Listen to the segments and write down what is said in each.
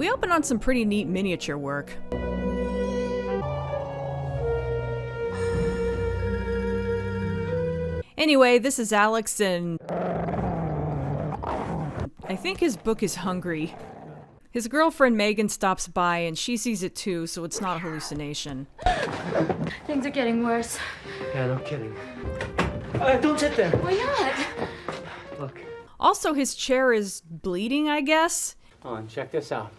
We open on some pretty neat miniature work. Anyway, this is Alex, and I think his book is hungry. His girlfriend Megan stops by, and she sees it too, so it's not a hallucination. Things are getting worse. Yeah, no kidding. Don't sit there. Why not? Look. Also, his chair is bleeding, I guess. Oh, and check this out.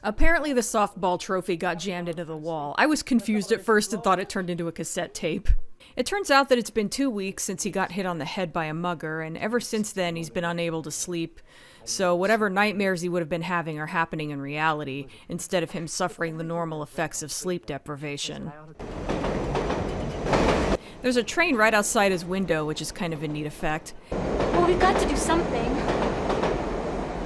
Apparently the softball trophy got jammed into the wall. I was confused at first and thought it turned into a cassette tape. It turns out that it's been 2 weeks since he got hit on the head by a mugger, and ever since then he's been unable to sleep. So whatever nightmares he would have been having are happening in reality, instead of him suffering the normal effects of sleep deprivation. There's a train right outside his window, which is kind of a neat effect. Well, we've got to do something.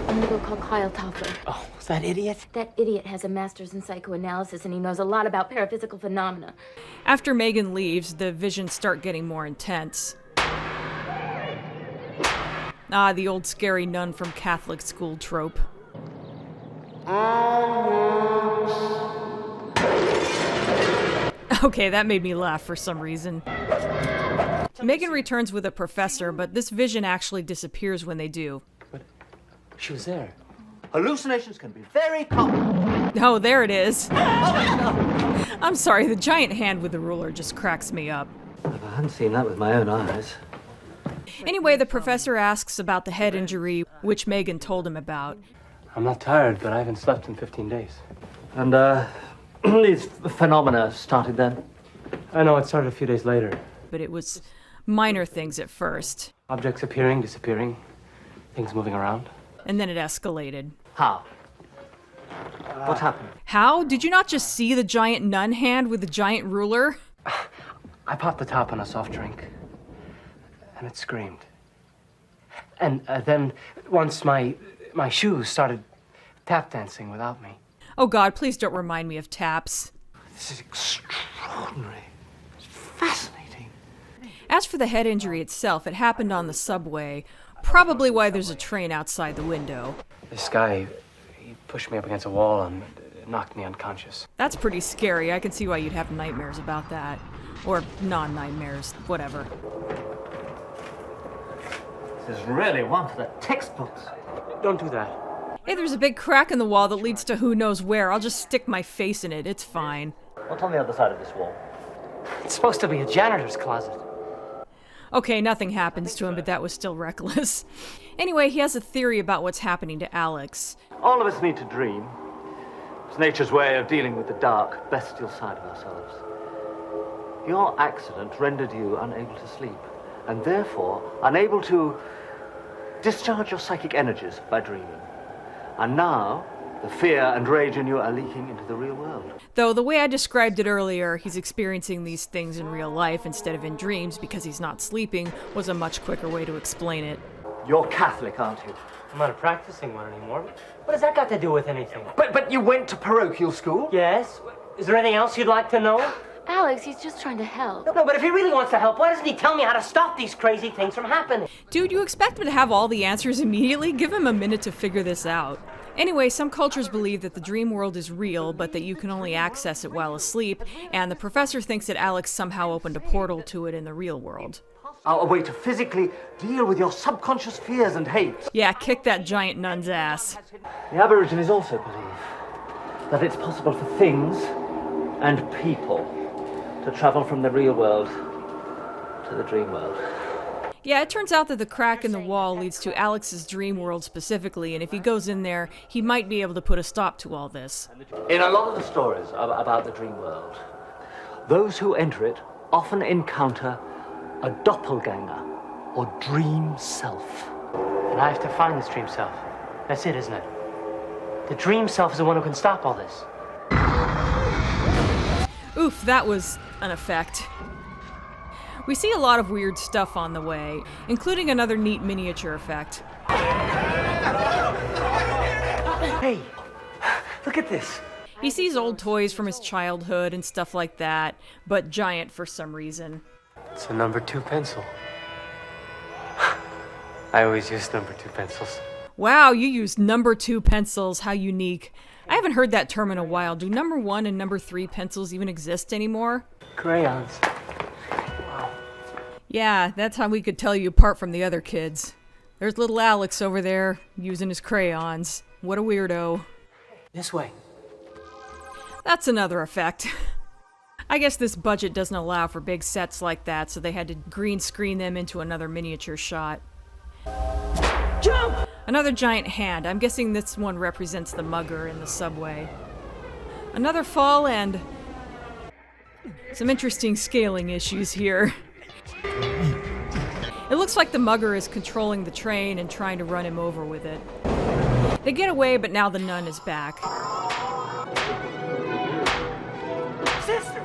I'm gonna go call Kyle Topper. Oh, is that idiot? That idiot has a master's in psychoanalysis and he knows a lot about paraphysical phenomena. After Megan leaves, the visions start getting more intense. Ah, the old scary nun from Catholic school trope. Okay, that made me laugh for some reason. Megan returns with a professor, but this vision actually disappears when they do. But she was there. Hallucinations can be very common. Oh, there it is. I'm sorry, the giant hand with the ruler just cracks me up. I hadn't seen that with my own eyes. Anyway, the professor asks about the head injury, which Megan told him about. I'm not tired, but I haven't slept in 15 days. And, these phenomena started then? I know, it started a few days later. But it was minor things at first, Objects appearing, disappearing, things moving around. and then it escalated. How? What happened? How? Did you not just see the giant nun hand with the giant ruler? I popped the top on a soft drink, and it screamed. And then, once my shoes started tap dancing without me. Oh god, please don't remind me of taps. This is extraordinary. It's fascinating. As for the head injury itself, it happened on the subway, probably why there's a train outside the window. This guy, he pushed me up against a wall and knocked me unconscious. That's pretty scary. I can see why you'd have nightmares about that. Or non-nightmares, whatever. This is really one for the textbooks. Don't do that. Hey, there's a big crack in the wall that leads to who knows where. I'll just stick my face in it. It's fine. What's on the other side of this wall? It's supposed to be a janitor's closet. Okay, nothing happens to him, but that was still reckless. Anyway, he has a theory about what's happening to Alex. All of us need to dream. It's nature's way of dealing with the dark, bestial side of ourselves. Your accident rendered you unable to sleep, and therefore unable to discharge your psychic energies by dreaming. And now, the fear and rage in you are leaking into the real world. Though the way I described it earlier, he's experiencing these things in real life instead of in dreams because he's not sleeping, was a much quicker way to explain it. You're Catholic, aren't you? I'm not a practicing one anymore. What has that got to do with anything? But you went to parochial school? Yes? Is there anything else you'd like to know? Alex, he's just trying to help. No, but if he really wants to help, why doesn't he tell me how to stop these crazy things from happening? Dude, you expect him to have all the answers immediately? Give him a minute to figure this out. Anyway, some cultures believe that the dream world is real, but that you can only access it while asleep, and the professor thinks that Alex somehow opened a portal to it in the real world. A way to physically deal with your subconscious fears and hates. Yeah, kick that giant nun's ass. The Aborigines also believe that it's possible for things and people to travel from the real world to the dream world. Yeah, it turns out that the crack in the wall leads to Alex's dream world specifically, and if he goes in there, he might be able to put a stop to all this. In a lot of the stories about the dream world, those who enter it often encounter a doppelganger or dream self. And I have to find this dream self. That's it, isn't it? The dream self is the one who can stop all this. Oof, that was an effect. We see a lot of weird stuff on the way, including another neat miniature effect. Hey, look at this. He sees old toys from his childhood and stuff like that, but giant for some reason. It's a number 2 pencil. I always use number 2 pencils. Wow, you used number 2 pencils, how unique. I haven't heard that term in a while. Do number 1 and number 3 pencils even exist anymore? Crayons. Yeah, that's how we could tell you apart from the other kids. There's little Alex over there using his crayons. What a weirdo. This way. That's another effect. I guess this budget doesn't allow for big sets like that, so they had to green screen them into another miniature shot. Jump! Another giant hand. I'm guessing this one represents the mugger in the subway. Another fall and some interesting scaling issues here. It looks like the mugger is controlling the train and trying to run him over with it. They get away, but now the nun is back. Sister!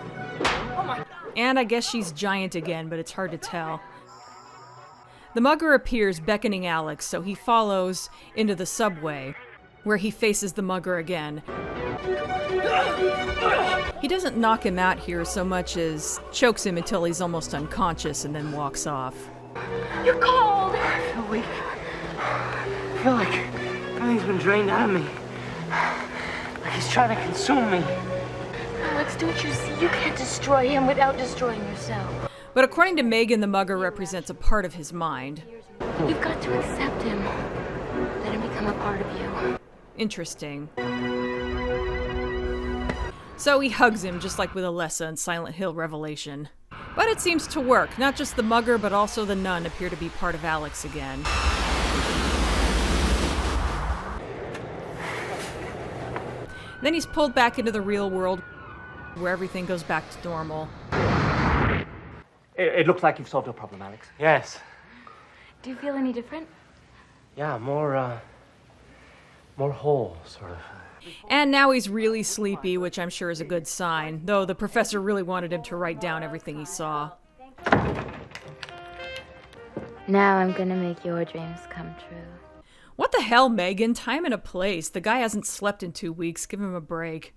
Oh my God! And I guess she's giant again, but it's hard to tell. The mugger appears beckoning Alex, so he follows into the subway, where he faces the mugger again. He doesn't knock him out here so much as chokes him until he's almost unconscious and then walks off. You're cold! I feel weak. I feel like everything's been drained out of me. Like he's trying to consume me. Alex, don't you see? You can't destroy him without destroying yourself. But according to Megan, the mugger represents a part of his mind. You've got to accept him. Let him become a part of you. Interesting. So he hugs him, just like with Alessa in Silent Hill Revelation. But it seems to work. Not just the mugger, but also the nun appear to be part of Alex again. Then he's pulled back into the real world, where everything goes back to normal. It looks like you've solved your problem, Alex. Yes. Do you feel any different? Yeah, more whole, sort of. And now he's really sleepy, which I'm sure is a good sign, though the professor really wanted him to write down everything he saw. Now I'm gonna make your dreams come true. What the hell, Megan? Time and a place. The guy hasn't slept in 2 weeks. Give him a break.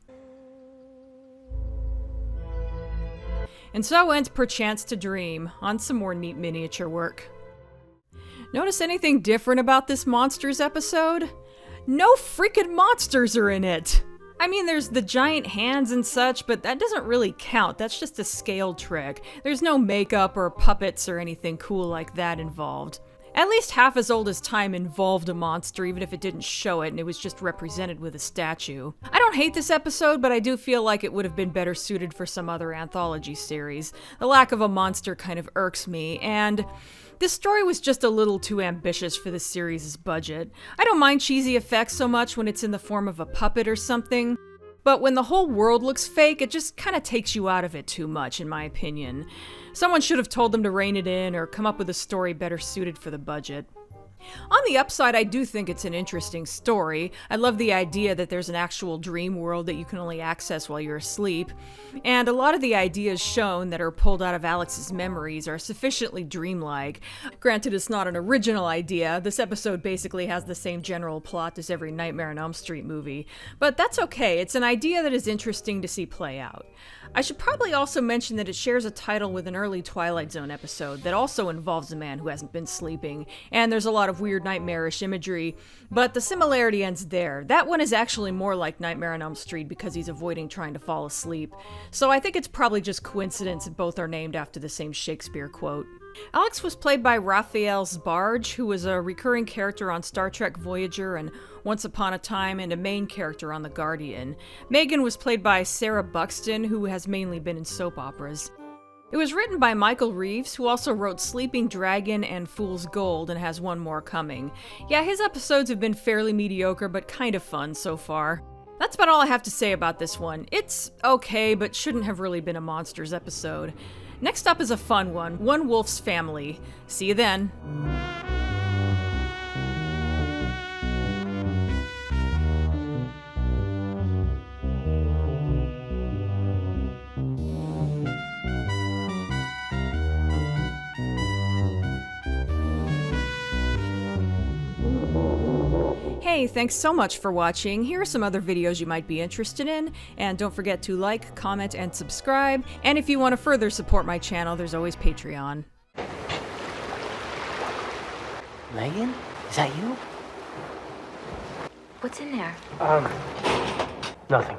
And so ends Perchance to Dream, on some more neat miniature work. Notice anything different about this Monsters episode? No freaking monsters are in it! I mean, there's the giant hands and such, but that doesn't really count. That's just a scale trick. There's no makeup or puppets or anything cool like that involved. At least Half as Old as Time involved a monster, even if it didn't show it and it was just represented with a statue. I don't hate this episode, but I do feel like it would have been better suited for some other anthology series. The lack of a monster kind of irks me, and this story was just a little too ambitious for the series' budget. I don't mind cheesy effects so much when it's in the form of a puppet or something, but when the whole world looks fake, it just kind of takes you out of it too much, in my opinion. Someone should have told them to rein it in or come up with a story better suited for the budget. On the upside, I do think it's an interesting story. I love the idea that there's an actual dream world that you can only access while you're asleep. And a lot of the ideas shown that are pulled out of Alex's memories are sufficiently dreamlike. Granted, it's not an original idea. This episode basically has the same general plot as every Nightmare on Elm Street movie. But that's okay. It's an idea that is interesting to see play out. I should probably also mention that it shares a title with an early Twilight Zone episode that also involves a man who hasn't been sleeping, and there's a lot of weird nightmarish imagery, but the similarity ends there. That one is actually more like Nightmare on Elm Street because he's avoiding trying to fall asleep, so I think it's probably just coincidence that both are named after the same Shakespeare quote. Alex was played by Raphael Sbarge, who was a recurring character on Star Trek Voyager and Once Upon a Time, and a main character on The Guardian. Megan was played by Sarah Buxton, who has mainly been in soap operas. It was written by Michael Reeves, who also wrote Sleeping Dragon and Fool's Gold and has one more coming. Yeah, his episodes have been fairly mediocre, but kind of fun so far. That's about all I have to say about this one. It's okay, but shouldn't have really been a Monsters episode. Next up is a fun one, One Wolf's Family. See you then. Hey, thanks so much for watching. Here are some other videos you might be interested in, and don't forget to like, comment, and subscribe. And if you want to further support my channel, there's always Patreon. Megan? Is that you? What's in there? Nothing.